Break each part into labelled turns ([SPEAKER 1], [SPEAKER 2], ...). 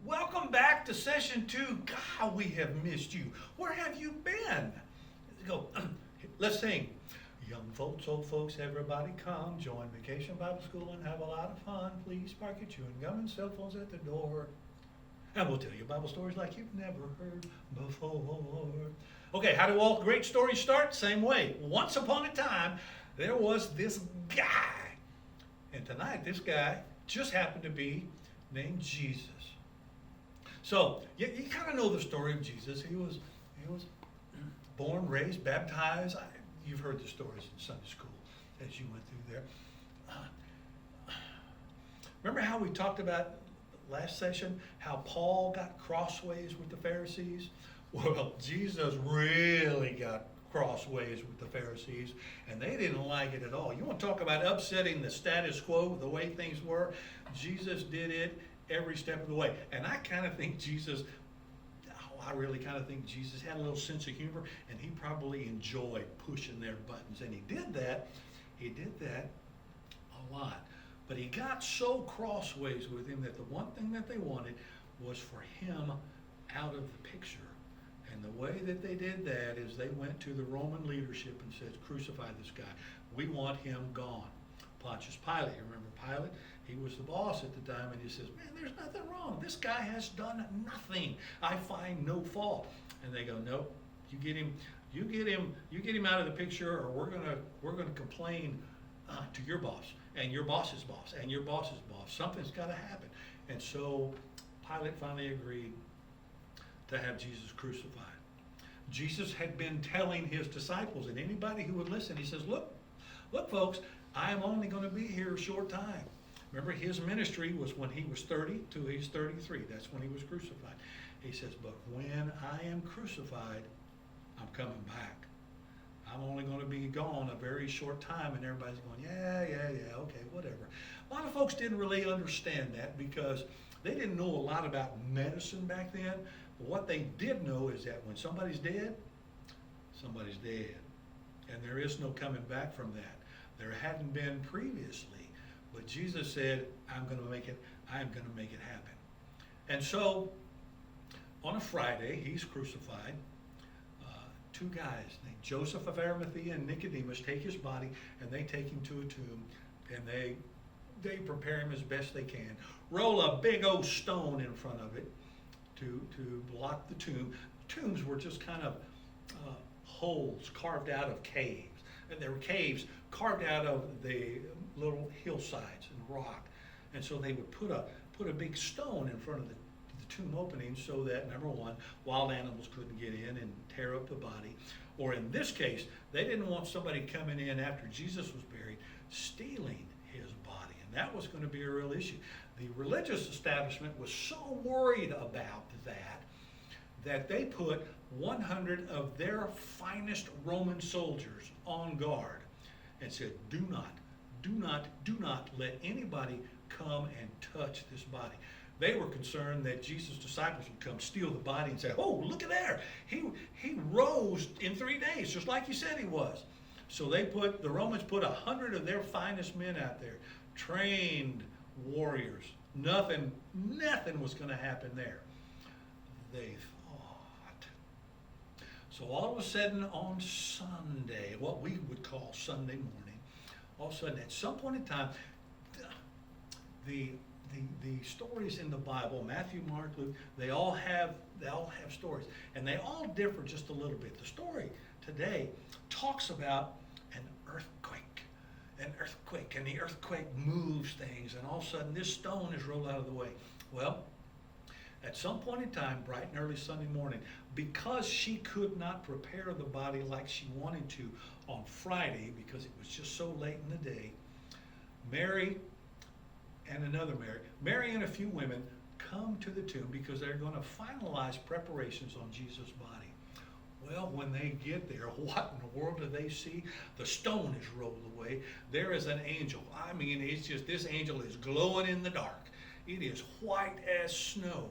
[SPEAKER 1] Welcome back to session 2. God, we have missed you. Where have you been? Go. Let's sing. Young folks, old folks, everybody come. Join Vacation Bible School and have a lot of fun. Please park your chewing gum and cell phones at the door. And we'll tell you Bible stories like you've never heard before. Okay, how do all great stories start? Same way. Once upon a time, there was this guy. And tonight, this guy just happened to be named Jesus. So, you kind of know the story of Jesus. He was born, raised, baptized. You've heard the stories in Sunday school as you went through there. Remember how we talked about last session, how Paul got crossways with the Pharisees? Well, Jesus really got crossways with the Pharisees, and they didn't like it at all. You want to talk about upsetting the status quo, the way things were? Jesus did it every step of the way. And I really kind of think Jesus had a little sense of humor, and he probably enjoyed pushing their buttons. And he did that a lot. But he got so crossways with him that the one thing that they wanted was for him out of the picture. And the way that they did that is they went to the Roman leadership and said, crucify this guy. We want him gone. Pontius Pilate, you remember Pilate? He was the boss at the time, and he says, man, there's nothing wrong. This guy has done nothing. I find no fault. And they go, nope, you get him out of the picture, or we're gonna complain to your boss, and your boss's boss, and your boss's boss. Something's got to happen. And so Pilate finally agreed to have Jesus crucified. Jesus had been telling his disciples, and anybody who would listen, he says, look folks, I am only going to be here a short time. Remember, his ministry was when he was 30 to he's 33. That's when he was crucified. He says, but when I am crucified, I'm coming back. I'm only going to be gone a very short time. And everybody's going, yeah, okay, whatever. A lot of folks didn't really understand that because they didn't know a lot about medicine back then. But what they did know is that when somebody's dead, somebody's dead. And there is no coming back from that. There hadn't been previously. But Jesus said, I'm going to make it happen. And so, on a Friday, he's crucified. Two guys named Joseph of Arimathea and Nicodemus take his body, and they take him to a tomb, and they prepare him as best they can. Roll a big old stone in front of it to block the tomb. Tombs were just kind of holes carved out of caves. And there were caves carved out of the little hillsides and rock. And so they would put a big stone in front of the tomb opening so that, number one, wild animals couldn't get in and tear up the body. Or in this case, they didn't want somebody coming in after Jesus was buried, stealing his body. And that was going to be a real issue. The religious establishment was so worried about that they put 100 of their finest Roman soldiers on guard and said, do not let anybody come and touch this body. They were concerned that Jesus' disciples would come steal the body and say, oh, look at there. He rose in 3 days, just like he said he was. So the Romans put 100 of their finest men out there, trained warriors. Nothing was going to happen there. They thought. So all of a sudden on Sunday, what we would call Sunday morning, all of a sudden at some point in time, the stories in the Bible, Matthew, Mark, Luke, they all have stories, and they all differ just a little bit. The story today talks about an earthquake, and the earthquake moves things, and all of a sudden this stone is rolled out of the way. Well, at some point in time, bright and early Sunday morning, because she could not prepare the body like she wanted to on Friday because it was just so late in the day, Mary and a few women come to the tomb because they're going to finalize preparations on Jesus' body. Well, when they get there, what in the world do they see? The stone is rolled away. There is an angel. I mean, it's just, this angel is glowing in the dark. It is white as snow.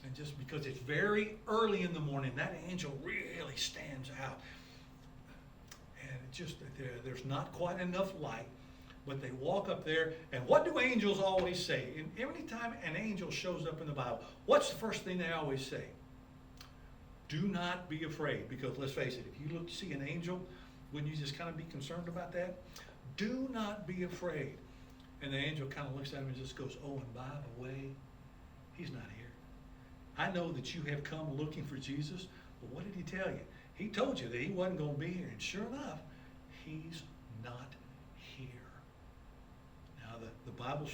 [SPEAKER 1] And just because it's very early in the morning, that angel really stands out. And it just, there's not quite enough light But they walk up there, and what do angels always say? And every time an angel shows up in the Bible, what's the first thing they always say? Do not be afraid, because let's face it, if you look to see an angel, wouldn't you just kind of be concerned about that? Do not be afraid. And the angel kind of looks at him and just goes, oh, and by the way, he's not here. I know that you have come looking for Jesus, but what did he tell you? He told you that he wasn't going to be here, and sure enough, he's not here. Now, the Bible,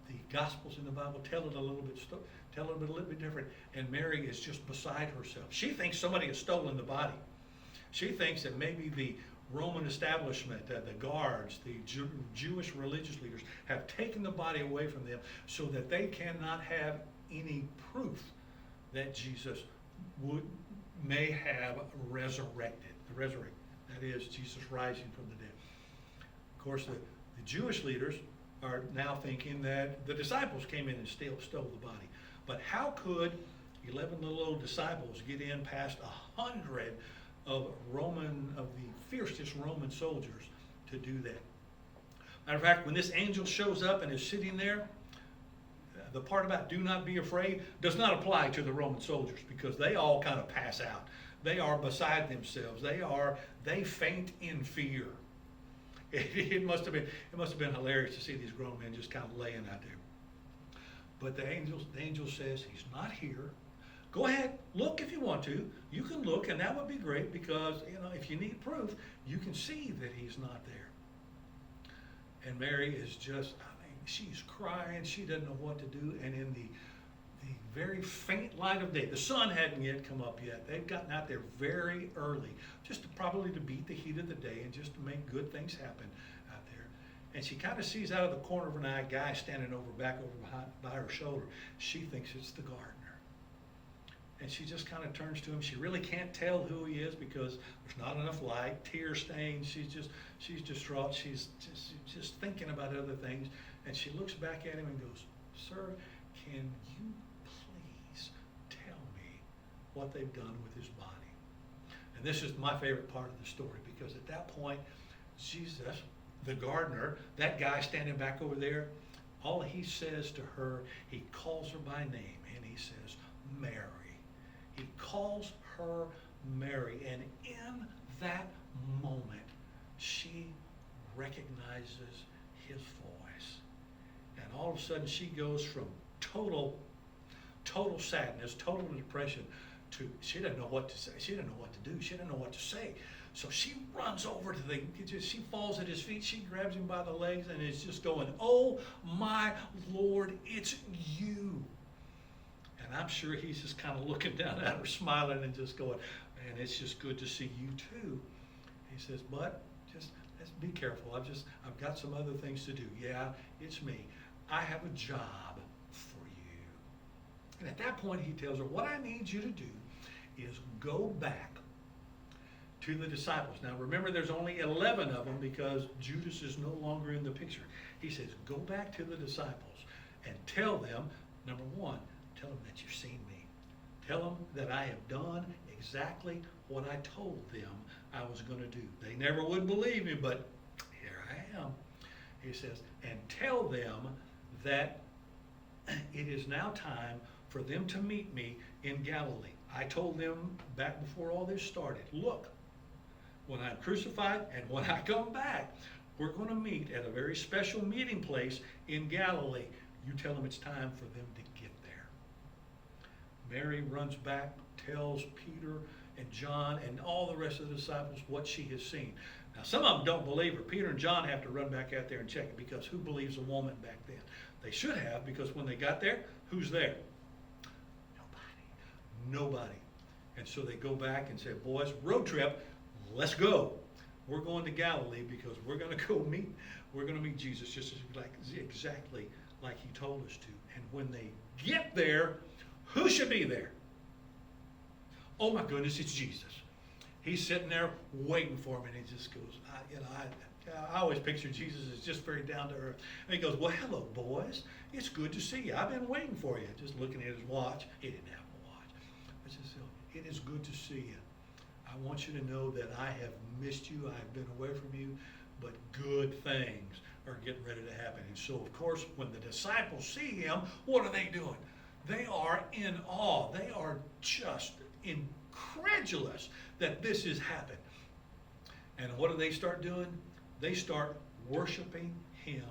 [SPEAKER 1] the Gospels in the Bible tell it a little bit different, and Mary is just beside herself. She thinks somebody has stolen the body. She thinks that maybe the Roman establishment, the guards, the Jewish religious leaders have taken the body away from them so that they cannot have any proof that Jesus may have resurrected. That is, Jesus rising from the dead. Of course, the Jewish leaders are now thinking that the disciples came in and stole the body. But how could 11 little old disciples get in past 100 of the fiercest Roman soldiers to do that? Matter of fact, when this angel shows up and is sitting there, the part about do not be afraid does not apply to the Roman soldiers, because they all kind of pass out. They are beside themselves. They faint in fear. It must have been hilarious to see these grown men just kind of laying out there. But the angel says he's not here. Go ahead, look if you want to. You can look, and that would be great, because if you need proof, you can see that he's not there. And Mary is just, she's crying. She doesn't know what to do. And in the very faint light of day, the sun hadn't yet come up yet. They've gotten out there very early, probably to beat the heat of the day and just to make good things happen out there. And she kind of sees out of the corner of an eye a guy standing behind by her shoulder. She thinks it's the gardener. And she just kind of turns to him. She really can't tell who he is because there's not enough light, tear stained. She's distraught. She's just thinking about other things. And she looks back at him and goes, "Sir, can you please tell me what they've done with his body?" And this is my favorite part of the story, because at that point, Jesus, the gardener, that guy standing back over there, all he says to her, he calls her by name, and he says, "Mary." He calls her Mary, and in that moment, she recognizes his voice. And all of a sudden, she goes from total sadness, total depression, to she doesn't know what to say. She doesn't know what to do. She doesn't know what to say. So she runs over to she falls at his feet. She grabs him by the legs and is just going, "Oh my Lord, it's you." And I'm sure he's just kind of looking down at her, smiling and just going, "Man, it's just good to see you too." He says, "But just let's be careful. I've got some other things to do." "Yeah, it's me. I have a job for you." And at that point, he tells her, "What I need you to do is go back to the disciples." Now, remember, there's only 11 of them because Judas is no longer in the picture. He says, "Go back to the disciples and tell them, number one, tell them that you've seen me. Tell them that I have done exactly what I told them I was going to do. They never would believe me, but here I am." He says, "And tell them that it is now time for them to meet me in Galilee. I told them back before all this started, look, when I'm crucified and when I come back, we're going to meet at a very special meeting place in Galilee. You tell them it's time for them to get there." Mary runs back, tells Peter and John and all the rest of the disciples what she has seen. Now, some of them don't believe her. Peter and John have to run back out there and check it, because who believes a woman back then? They should have, because when they got there, who's there? Nobody. And so they go back and say, "Boys, road trip, let's go. We're going to Galilee because we're going to meet Jesus just exactly like he told us to." And when they get there, who should be there? Oh my goodness, it's Jesus. He's sitting there waiting for him, and he just goes, I always picture Jesus as just very down to earth. And he goes, "Well, hello, boys. It's good to see you. I've been waiting for you." Just looking at his watch. He didn't have a watch. But just, "It is good to see you. I want you to know that I have missed you. I've been away from you, but good things are getting ready to happen. And so, of course, when the disciples see him, what are they doing? They are in awe. They are just incredulous that this has happened. And what do they start doing? They start worshiping him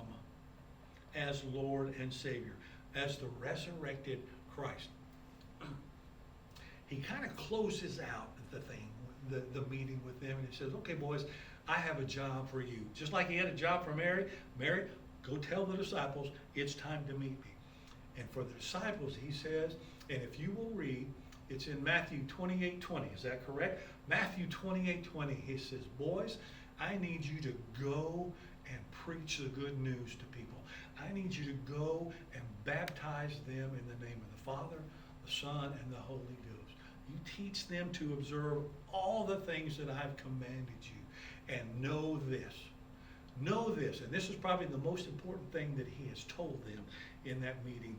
[SPEAKER 1] as Lord and Savior, as the resurrected Christ. He kind of closes out the meeting with them, and he says, okay, boys, I have a job for you. Just like he had a job for Mary. Mary, go tell the disciples it's time to meet me. And for the disciples, he says, and if you will read, it's in Matthew 28:20. Is that correct? Matthew 28:20. He says, boys, I need you to go and preach the good news to people. I need you to go and baptize them in the name of the Father, the Son, and the Holy Ghost. You teach them to observe all the things that I've commanded you. And know this, and this is probably the most important thing that he has told them in that meeting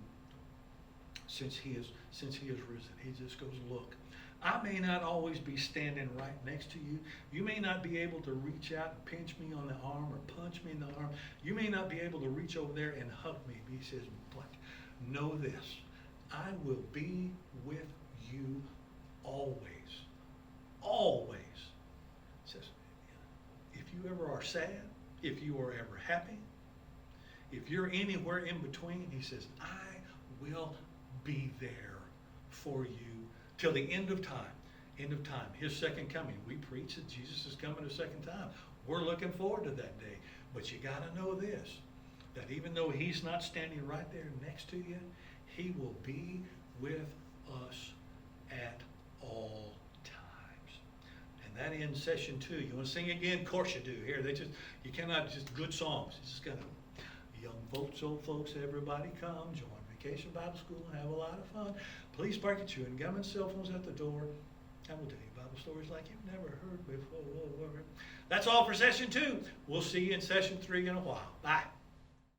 [SPEAKER 1] since he has risen. He just goes, look, I may not always be standing right next to you. You may not be able to reach out and pinch me on the arm or punch me in the arm. You may not be able to reach over there and hug me. He says, but know this, I will be with you always. Always. He says, if you ever are sad, if you are ever happy, if you're anywhere in between, he says, I will be there for you till the end of time. End of time. His second coming. We preach that Jesus is coming a second time. We're looking forward to that day. But you got to know this, that even though he's not standing right there next to you, he will be with us at all times. And that ends session 2. You want to sing again? Of course you do. Here, you cannot just good songs. It's just kind of young folks, old folks, everybody come, join Vacation Bible School and have a lot of fun. Please park your chewing gum and cell phones at the door. I will tell you Bible stories like you've never heard before. That's all for session 2. We'll see you in session 3 in a while. Bye.